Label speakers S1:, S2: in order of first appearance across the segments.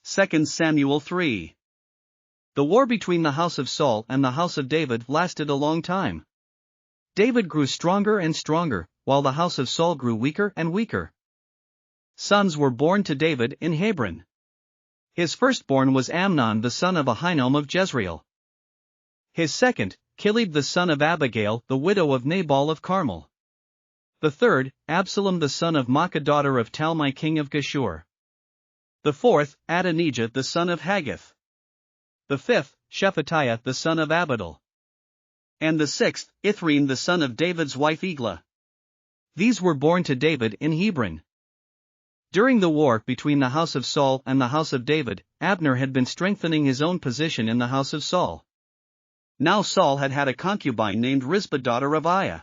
S1: 2 Samuel 3. The war between the house of Saul and the house of David lasted a long time. David grew stronger and stronger, while the house of Saul grew weaker and weaker. Sons were born to David in Hebron. His firstborn was Amnon the son of Ahinoam of Jezreel. His second, Kileab the son of Abigail, the widow of Nabal of Carmel. The third, Absalom the son of Maakah daughter of Talmai king of Geshur. The fourth, Adonijah the son of Haggith. The fifth, Shephatiah the son of Abigail. And the sixth, Ithream the son of David's wife Eglah. These were born to David in Hebron. During the war between the house of Saul and the house of David, Abner had been strengthening his own position in the house of Saul. Now Saul had had a concubine named Rizpah daughter of Aiah.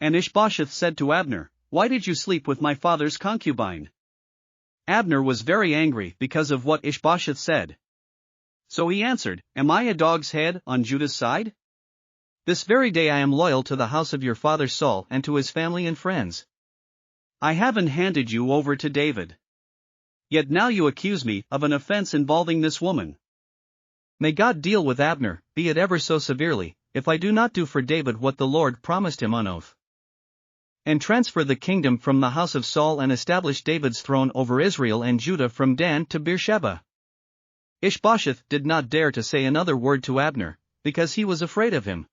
S1: And Ish-bosheth said to Abner, "Why did you sleep with my father's concubine?" Abner was very angry because of what Ish-bosheth said. So he answered, "Am I a dog's head on Judah's side? This very day I am loyal to the house of your father Saul and to his family and friends. I haven't handed you over to David. Yet now you accuse me of an offense involving this woman. May God deal with Abner, be it ever so severely, if I do not do for David what the Lord promised him on oath, and transfer the kingdom from the house of Saul and establish David's throne over Israel and Judah from Dan to Beersheba." Ish-bosheth did not dare to say another word to Abner, because he was afraid of him.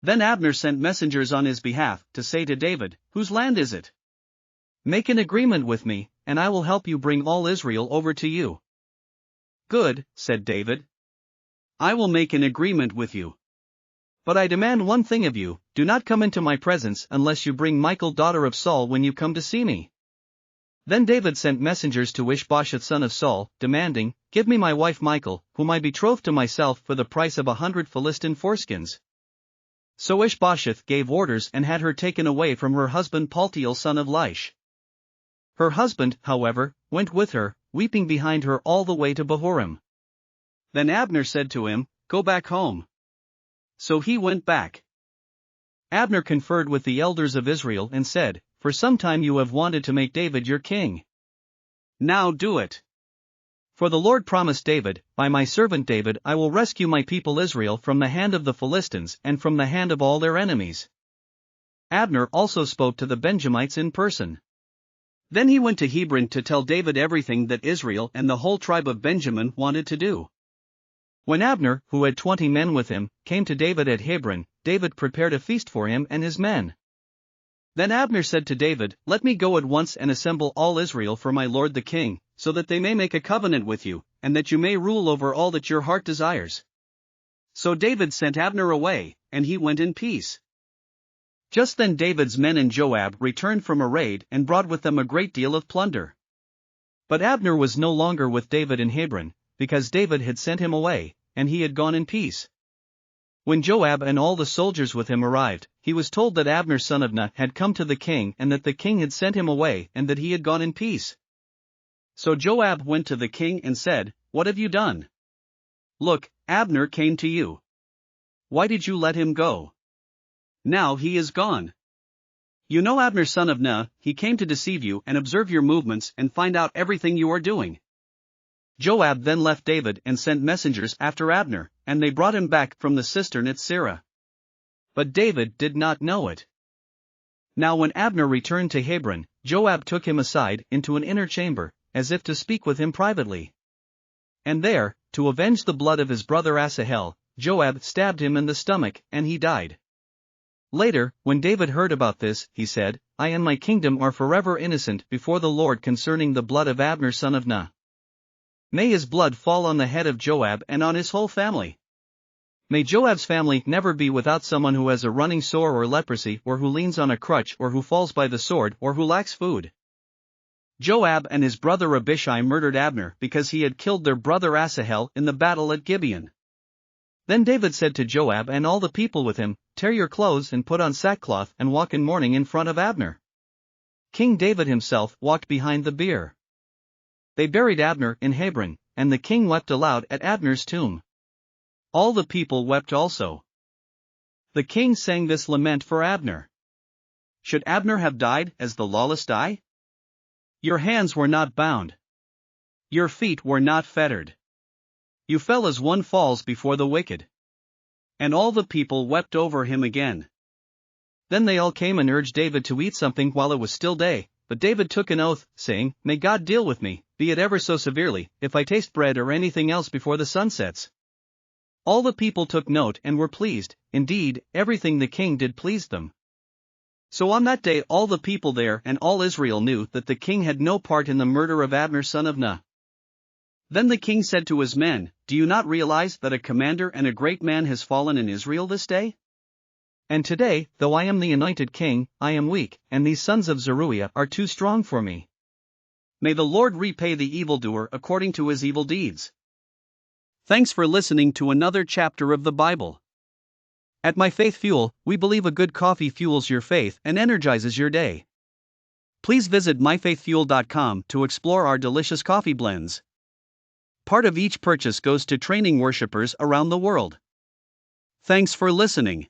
S1: Then Abner sent messengers on his behalf to say to David, "Whose land is it? Make an agreement with me, and I will help you bring all Israel over to you." "Good," said David. "I will make an agreement with you. But I demand one thing of you, do not come into my presence unless you bring Michal daughter of Saul when you come to see me." Then David sent messengers to Ish-bosheth son of Saul, demanding, "Give me my wife Michal, whom I betrothed to myself for the price of 100 Philistine foreskins." So Ish-bosheth gave orders and had her taken away from her husband Paltiel son of Laish. Her husband, however, went with her, weeping behind her all the way to Bahurim. Then Abner said to him, "Go back home." So he went back. Abner conferred with the elders of Israel and said, "For some time you have wanted to make David your king. Now do it. For the Lord promised David, 'By my servant David I will rescue my people Israel from the hand of the Philistines and from the hand of all their enemies.'" Abner also spoke to the Benjamites in person. Then he went to Hebron to tell David everything that Israel and the whole tribe of Benjamin wanted to do. When Abner, who had 20 men with him, came to David at Hebron, David prepared a feast for him and his men. Then Abner said to David, "Let me go at once and assemble all Israel for my lord the king, so that they may make a covenant with you, and that you may rule over all that your heart desires." So David sent Abner away, and he went in peace. Just then David's men and Joab returned from a raid and brought with them a great deal of plunder. But Abner was no longer with David in Hebron, because David had sent him away, and he had gone in peace. When Joab and all the soldiers with him arrived, he was told that Abner son of Ner had come to the king and that the king had sent him away and that he had gone in peace. So Joab went to the king and said, "What have you done? Look, Abner came to you. Why did you let him go? Now he is gone. You know Abner son of Ner, he came to deceive you and observe your movements and find out everything you are doing." Joab then left David and sent messengers after Abner, and they brought him back from the cistern at Sirah. But David did not know it. Now when Abner returned to Hebron, Joab took him aside into an inner chamber, as if to speak with him privately. And there, to avenge the blood of his brother Asahel, Joab stabbed him in the stomach, and he died. Later, when David heard about this, he said, "I and my kingdom are forever innocent before the Lord concerning the blood of Abner son of Ner. May his blood fall on the head of Joab and on his whole family. May Joab's family never be without someone who has a running sore or leprosy or who leans on a crutch or who falls by the sword or who lacks food." Joab and his brother Abishai murdered Abner because he had killed their brother Asahel in the battle at Gibeon. Then David said to Joab and all the people with him, "Tear your clothes and put on sackcloth and walk in mourning in front of Abner." King David himself walked behind the bier. They buried Abner in Hebron, and the king wept aloud at Abner's tomb. All the people wept also. The king sang this lament for Abner. "Should Abner have died as the lawless die? Your hands were not bound. Your feet were not fettered. You fell as one falls before the wicked. And all the people wept over him again. Then they all came and urged David to eat something while it was still day, but David took an oath, saying, May God deal with me, be it ever so severely, if I taste bread or anything else before the sun sets. All the people took note and were pleased, indeed, everything the king did pleased them. So on that day all the people there and all Israel knew that the king had no part in the murder of Abner son of Ner. Then the king said to his men, Do you not realize that a commander and a great man has fallen in Israel this day? And today, though I am the anointed king, I am weak, and these sons of Zeruiah are too strong for me. May the Lord repay the evildoer according to his evil deeds. Thanks for listening to another chapter of the Bible. At My Faith Fuel, we believe a good coffee fuels your faith and energizes your day. Please visit myfaithfuel.com to explore our delicious coffee blends. Part of each purchase goes to training worshipers around the world. Thanks for listening.